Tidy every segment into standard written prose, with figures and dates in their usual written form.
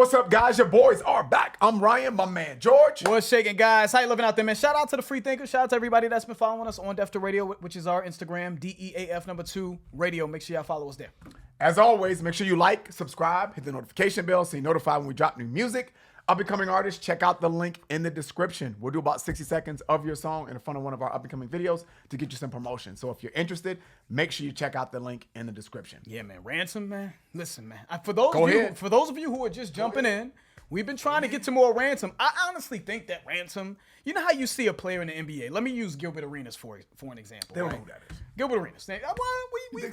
What's up, guys? Your boys are back. I'm Ryan, my man George. What's shaking, guys? How you living out there, man? Shout out to the free thinkers. Shout out to everybody that's been following us on Def to Radio, which is our Instagram, DEAF2 Radio. Make sure y'all follow us there. As always, make sure you like, subscribe, hit the notification bell so you're notified when we drop new music. Up-and-coming artists, check out the link in the description. We'll do about 60 seconds of your song in front of one of our up-and-coming videos to get you some promotion. So if you're interested, make sure you check out the link in the description. Yeah, man. Ransom, man. Listen, man. For those of you who are just jumping in, we've been trying to get to more Ransom. I honestly think that Ransom, you know how you see a player in the NBA? Let me use Gilbert Arenas for an example. They don't know who that is. Gilbert Arenas. We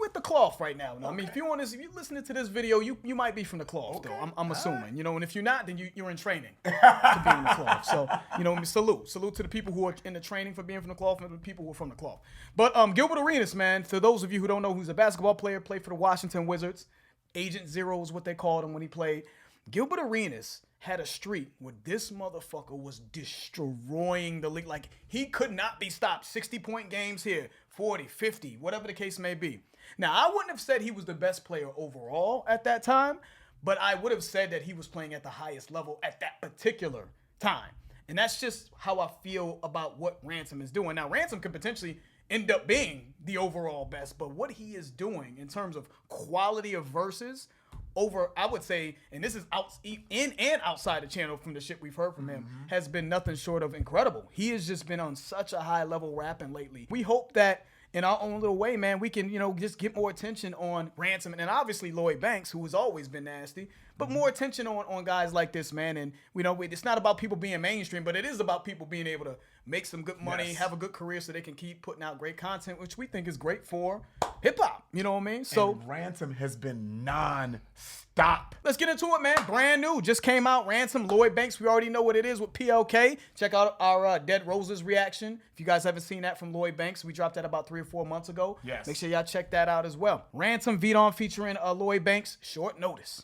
with the cloth right now. Okay. I mean, if you're listening to this video, you might be from the cloth, though. I'm assuming. You know, and if you're not, then you're in training to be in the cloth. So, you know, salute to the people who are in the training for being from the cloth and the people who are from the cloth. But Gilbert Arenas, man, for those of you who don't know, who's a basketball player, played for the Washington Wizards. Agent Zero is what they called him when he played. Gilbert Arenas had a streak where this motherfucker was destroying the league. Like, he could not be stopped. 60-point games here, 40, 50, whatever the case may be. Now, I wouldn't have said he was the best player overall at that time, but I would have said that he was playing at the highest level at that particular time. And that's just how I feel about what Ransom is doing. Now, Ransom could potentially end up being the overall best, but what he is doing in terms of quality of verses over, I would say, and this is in and outside the channel from the shit we've heard from him, has been nothing short of incredible. He has just been on such a high level rapping lately. We hope that in our own little way, man, we can, just get more attention on Ransom and obviously Lloyd Banks, who has always been nasty, but more attention on guys like this, man. And, it's not about people being mainstream, but it is about people being able to make some good money, have a good career so they can keep putting out great content, which we think is great for hip-hop. You know what I mean? So and Ransom has been non-stop. Let's get into it, man. Brand new. Just came out. Ransom, Lloyd Banks. We already know what it is with PLK. Check out our Dead Roses reaction. If you guys haven't seen that from Lloyd Banks, we dropped that about 3 or 4 months ago. Yes. Make sure y'all check that out as well. Ransom, Vidon featuring Lloyd Banks, Short Notice.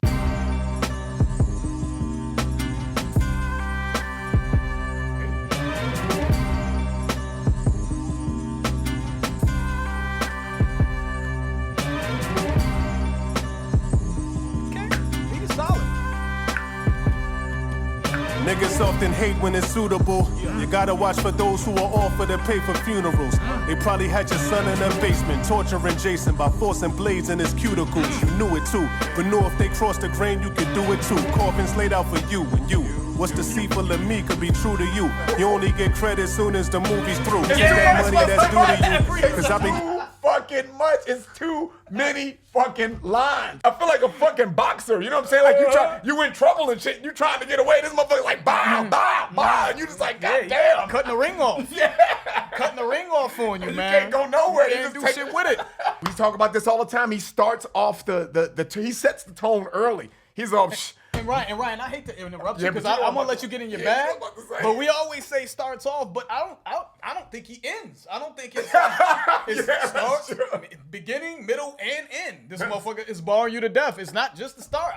Niggas often hate when it's suitable. You gotta watch for those who are offered to pay for funerals. They probably had your son in their basement, torturing Jason by forcing blades in his cuticles. You knew it too, but knew if they crossed the grain, you could do it too. Coffins laid out for you and you. What's deceitful of me could be true to you. You only get credit soon as the movie's through. Take that money that's due to you. Cause I've been fucking much. It's too many fucking lines. I feel like a fucking boxer. You know what I'm saying? Like you in trouble and shit. You trying to get away. This motherfucker like bow, bow, bow. And you just like, God damn. Cutting the ring off. Cutting the ring off on you, man. You can't go nowhere. You can't do shit with it. We talk about this all the time. He starts off he sets the tone early. He's all And Ryan, I hate to interrupt you because I'm gonna let you get in your bag. But we always say starts off, but I don't think he ends. I don't think it's start, beginning, middle, and end. This motherfucker is barring you to death. It's not just the start.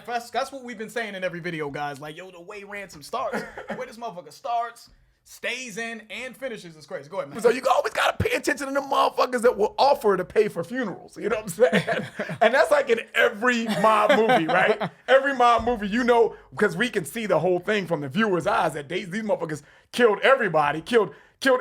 That's what we've been saying in every video, guys. Like, yo, the way Ransom starts, the way this motherfucker starts, stays in, and finishes is crazy. Go ahead, man. So you always gotta pay attention to the motherfuckers that will offer to pay for funerals. You know what I'm saying? And that's like in every mob movie, right? Every mob movie, because we can see the whole thing from the viewer's eyes that these motherfuckers killed everybody, killed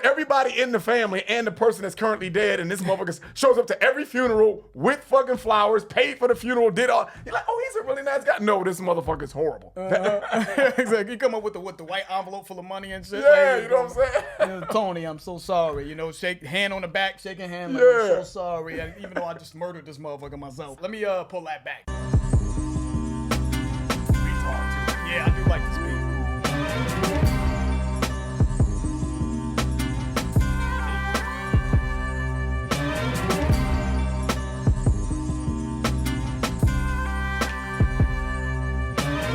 everybody in the family and the person that's currently dead, and this motherfucker shows up to every funeral with fucking flowers, paid for the funeral, did all. You're like, oh, he's a really nice guy. No, this motherfucker's horrible. Exactly. You come up with the white envelope full of money and shit. Yeah, you know what I'm saying? Tony, I'm so sorry. Shake hand on the back, shaking hand. Like, I'm so sorry. And even though I just murdered this motherfucker myself. Let me pull that back. Yeah, I do like this beat.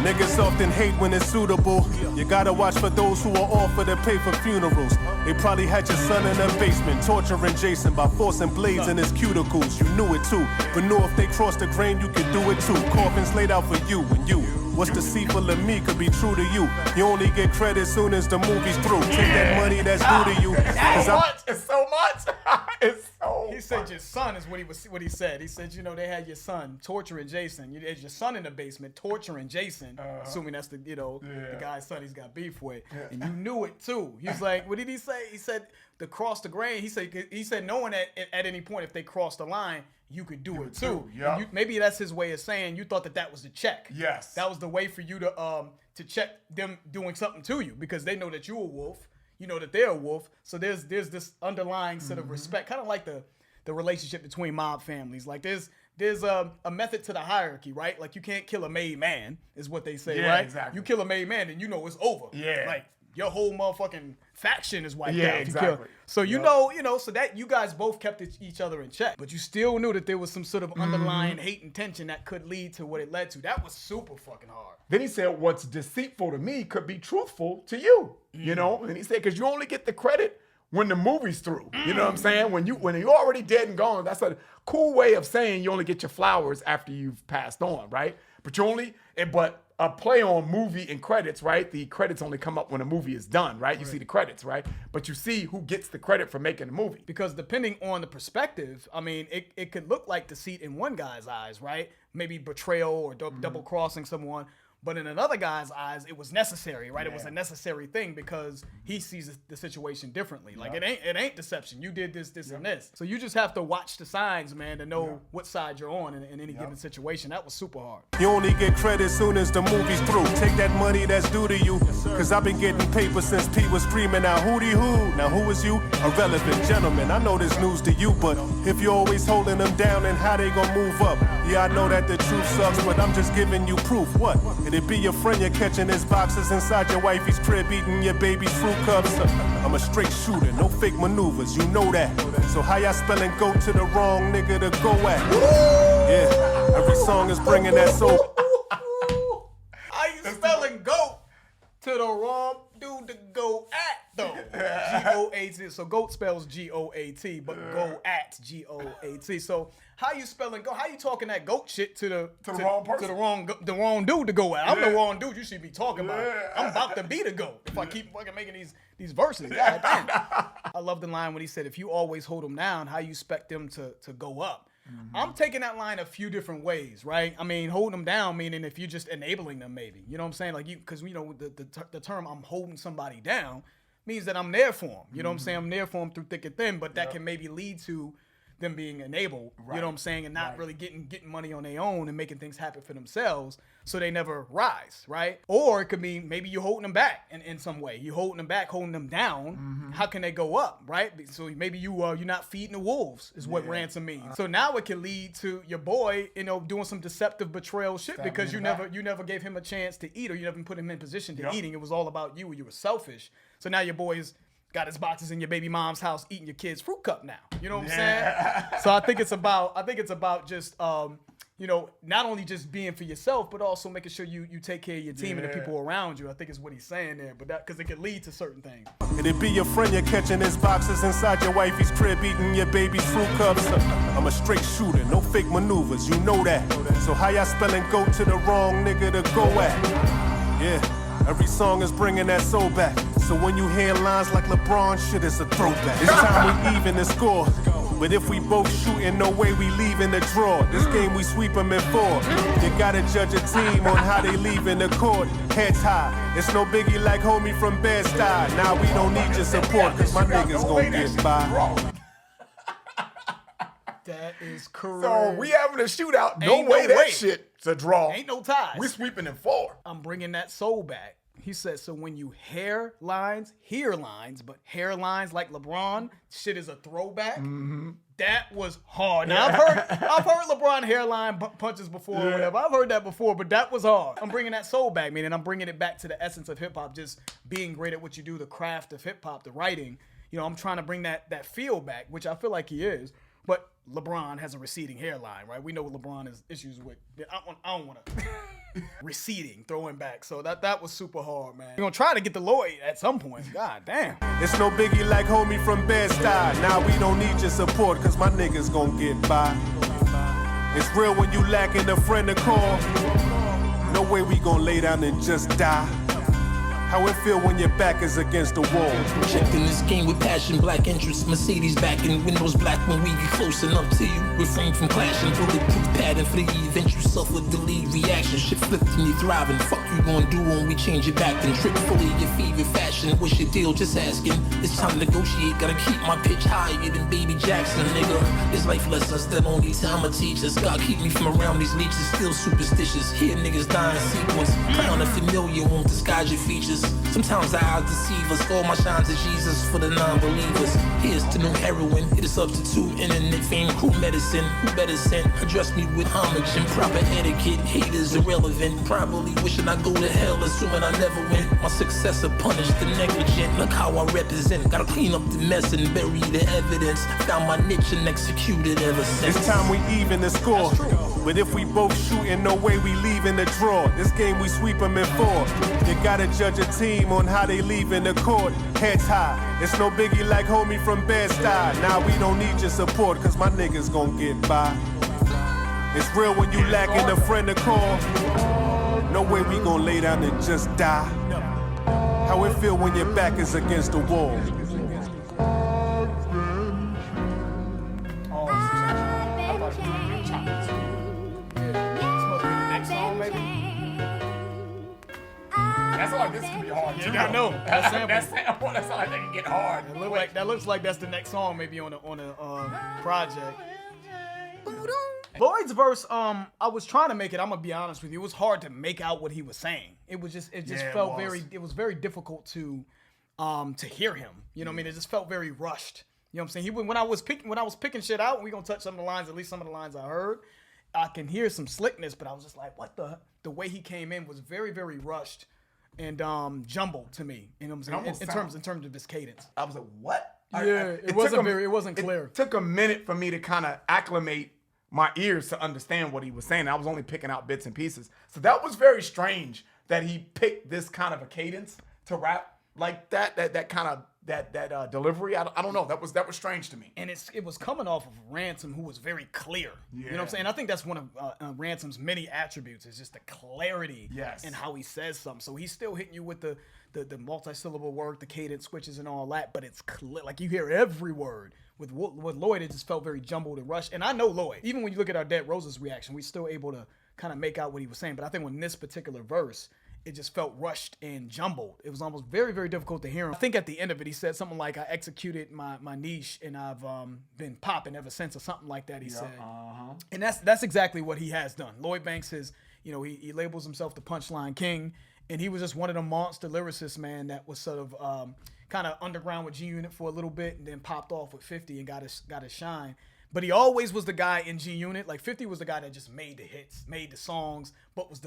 Niggas often hate when it's suitable. You gotta watch for those who are offered to pay for funerals. They probably had your son in their basement, torturing Jason by forcing blades in his cuticles. You knew it too, but knew if they crossed the grain, you could do it too. Coffins laid out for you and you. What's deceitful of me could be true to you. You only get credit soon as the movie's through. Take that money that's due to you. It's so much. It's so much. It's so said your son is what he said. He said, you know, they had your son torturing Jason. You had your son in the basement torturing Jason, assuming that's the guy's son he's got beef with, and you knew it too. He was like, what did he say? He said to cross the grain. He said knowing that at any point if they crossed the line, you could do it too. Yeah. Maybe that's his way of saying you thought that was the check. Yes. That was the way for you to check them doing something to you because they know that you're a wolf. You know that they're a wolf. So there's this underlying sort of respect, kind of like the relationship between mob families. Like there's a method to the hierarchy, right? Like you can't kill a made man, is what they say, right? Exactly. You kill a made man, and you know it's over. Yeah. Like your whole motherfucking faction is wiped out. Yeah, If you kill. exactly. So you know, so that you guys both kept each other in check, but you still knew that there was some sort of underlying hate and tension that could lead to what it led to. That was super fucking hard. Then he said, what's deceitful to me could be truthful to you, you know? And he said, because you only get the credit when the movie's through. You know what I'm saying? When you're already dead and gone, that's a cool way of saying you only get your flowers after you've passed on, right? But a play on movie and credits, right? The credits only come up when a movie is done, right? You see the credits, right? But you see who gets the credit for making the movie. Because depending on the perspective, I mean, it could look like deceit in one guy's eyes, right? Maybe betrayal or double crossing someone. But in another guy's eyes, it was necessary, right? Yeah. It was a necessary thing because he sees the situation differently. Like it ain't deception. You did this, and this. So you just have to watch the signs, man, to know what side you're on in any given situation. That was super hard. You only get credit soon as the movie's through. Take that money that's due to you. Cause I've been getting paper since Pete was screaming out hootie hoo. Now who is you? A relevant gentleman. I know this news to you, but if you're always holding them down, then how they gonna move up? Yeah, I know that the truth sucks, but I'm just giving you proof. What? It'd be your friend you're catching his boxes inside your wifey's crib, eating your baby's fruit cups. I'm a straight shooter, no fake maneuvers, you know that. So how y'all spelling goat to the wrong nigga to go at? Yeah, every song is bringing that soul. How you spelling goat to the wrong dude to go at, though? G-O-A-T. So goat spells G-O-A-T, but go at G-O-A-T. So how you spelling goat? How you talking that goat shit to the wrong person? To the wrong dude to go at? I'm the wrong dude you should be talking about. I'm about to be the goat if I keep fucking making these verses. God damn. I love the line when he said, if you always hold them down, how you expect them to go up? I'm taking that line a few different ways, right? I mean, holding them down, meaning if you're just enabling them, maybe. You know what I'm saying? Like because the term I'm holding somebody down means that I'm there for them. You know what I'm saying? I'm there for them through thick and thin, but that can maybe lead to them being enabled, you know what I'm saying, and not really getting money on their own and making things happen for themselves so they never rise, right? Or it could be maybe you're holding them back in some way. You're holding them back, holding them down. How can they go up, right? So maybe you're not feeding the wolves is what ransom means. So now it can lead to your boy, doing some deceptive betrayal shit because you never gave him a chance to eat or you never put him in position to eating. It was all about you or you were selfish. So now your boy's got his boxes in your baby mom's house eating your kid's fruit cup now. You know what I'm saying? So I think it's about just not only just being for yourself, but also making sure you take care of your team and the people around you. I think is what he's saying there, but that because it could lead to certain things. It'd be your friend you're catching his boxes inside your wifey's crib, eating your baby's fruit cups. I'm a straight shooter, no fake maneuvers, you know that. So how y'all spelling goat to the wrong nigga to go at? Yeah, every song is bringing that soul back. So when you hear lines like LeBron, shit is a throwback. It's time we even the score. But if we both shooting, no way we leaving the draw. This game we sweep them in four. You gotta judge a team on how they leaving the court. Heads high, it's no biggie like homie from Bed-Stuy. Now we don't need your support, cause my niggas gon' get by. That is correct. So we having a shootout. No way that shit's a draw. Ain't no ties. We sweeping in 4. I'm bringing that soul back. He said, so when you hear lines, but hairlines like LeBron, shit is a throwback. That was hard. Now I've heard LeBron hairline punches before or whatever. I've heard that before, but that was hard. I'm bringing that soul back, meaning I'm bringing it back to the essence of hip hop, just being great at what you do, the craft of hip hop, the writing. I'm trying to bring that feel back, which I feel like he is. But LeBron has a receding hairline, right? We know what LeBron has issues with. I don't want to. Receding, throwing back. So that was super hard, man. We're going to try to get the Lloyd at some point. God damn. It's no biggie like homie from Bed-Stuy. Now we don't need your support, cause my niggas gon' get by. It's real when you lacking a friend to call. No way we gon' lay down and just die. How it feel when your back is against the wall. Protecting this game with passion, black interests, Mercedes backing, windows black when we get close enough to you. Refrain from clashing, bulletproof pattern for the event you suffer, delayed reaction. Shit flipped and you thriving. Fuck you gonna do when we change it back and trip fully your favorite fashion. What's your deal? Just asking. It's time to negotiate. Gotta keep my pitch higher than Baby Jackson, nigga. There's life lessons that only time will teach us. God keep me from around these leeches. Still superstitious. Hear niggas die in sequence. Clown familiar won't disguise your features. Sometimes our eyes deceive us. All my shines are Jesus for the non-believers. Here's to new heroin. It is substitute. Internet fame, cool medicine. Who better sent? Address me with homage and proper etiquette. Haters irrelevant. Probably wishing I go to hell, assuming I never win. My successor punished the negligent. Look how I represent. Gotta clean up the mess and bury the evidence. Found my niche and executed ever since. It's time we even the score. But if we both shooting, no way we leaving the draw. This game we sweep them in four. You gotta judge a team on how they leave in the court. Heads high. It's no biggie like homie from Bed-Stuy. Now we don't need your support, cause my niggas gon' get by. It's real when you lacking a friend to call. No way we gon' lay down and just die. How it feel when your back is against the wall. That's like this could be hard. Yeah, I know. That sample, that's like they can get hard. That looks like that's the next song maybe on a project. Lloyd's verse, I was trying to make it, I'm gonna be honest with you, it was hard to make out what he was saying. It felt very difficult to hear him. You know what I mean? It just felt very rushed. You know what I'm saying? When I was picking shit out, we're gonna touch some of the lines, at least some of the lines I heard. I can hear some slickness, but I was just like, what the way he came in was very, very rushed and jumbled to me. You know what I'm saying? In terms of his cadence. I was like, what? Yeah, it wasn't clear. It took a minute for me to kind of acclimate my ears to understand what he was saying. I was only picking out bits and pieces. So that was very strange that he picked this kind of a cadence to rap like that kind of that delivery. I don't know. That was strange to me. And it was coming off of Ransom, who was very clear. Yeah. You know what I'm saying? I think that's one of Ransom's many attributes is just the clarity in how he says something. So he's still hitting you with the multi-syllable word, the cadence switches and all that, but it's clear. Like you hear every word. With Lloyd, it just felt very jumbled and rushed. And I know Lloyd. Even when you look at our Dead Roses reaction, we still able to kind of make out what he was saying. But I think when this particular verse, it just felt rushed and jumbled. It was almost very, very difficult to hear him. I think at the end of it, he said something like, I executed my niche and I've been popping ever since, or something like that, he said. And that's exactly what he has done. Lloyd Banks is, he labels himself the punchline king. And he was just one of the monster lyricists, man, that was sort of kind of underground with G Unit for a little bit and then popped off with 50 and got his shine. But he always was the guy in G Unit. Like 50 was the guy that just made the hits, made the songs, but was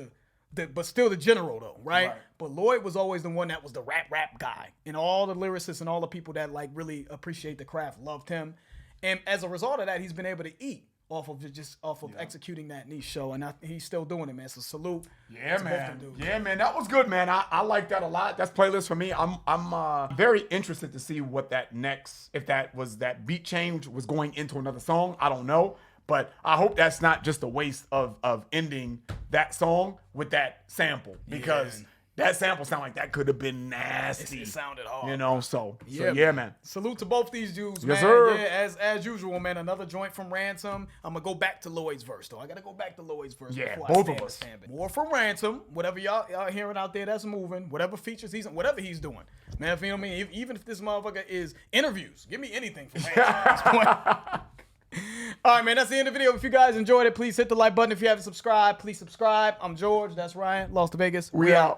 but still the general though, right? But Lloyd was always the one that was the rap guy. And all the lyricists and all the people that like really appreciate the craft loved him. And as a result of that, he's been able to eat off of executing that niche show, and he's still doing it, man. So salute. Yeah, man. Yeah, man. That was good, man. I like that a lot. That's playlist for me. I'm very interested to see what that next, if that beat change was going into another song. I don't know, but I hope that's not just a waste of ending that song with that sample, because that sample sounded like that could have been nasty. It sounded hard. So yeah, man. Salute to both these dudes, man. Yes, sir. Yeah, as usual, man. Another joint from Ransom. I'm going to go back to Lloyd's verse, though. I got to go back to Lloyd's verse before both I of us. More from Ransom. Whatever y'all hearing out there that's moving, whatever features whatever he's doing. Man, you know what I mean? Even if this motherfucker is interviews, give me anything from Ransom at this point. All right, man, that's the end of the video. If you guys enjoyed it, please hit the like button. If you haven't subscribed, please subscribe. I'm George. That's Ryan. Lost to Vegas. We out.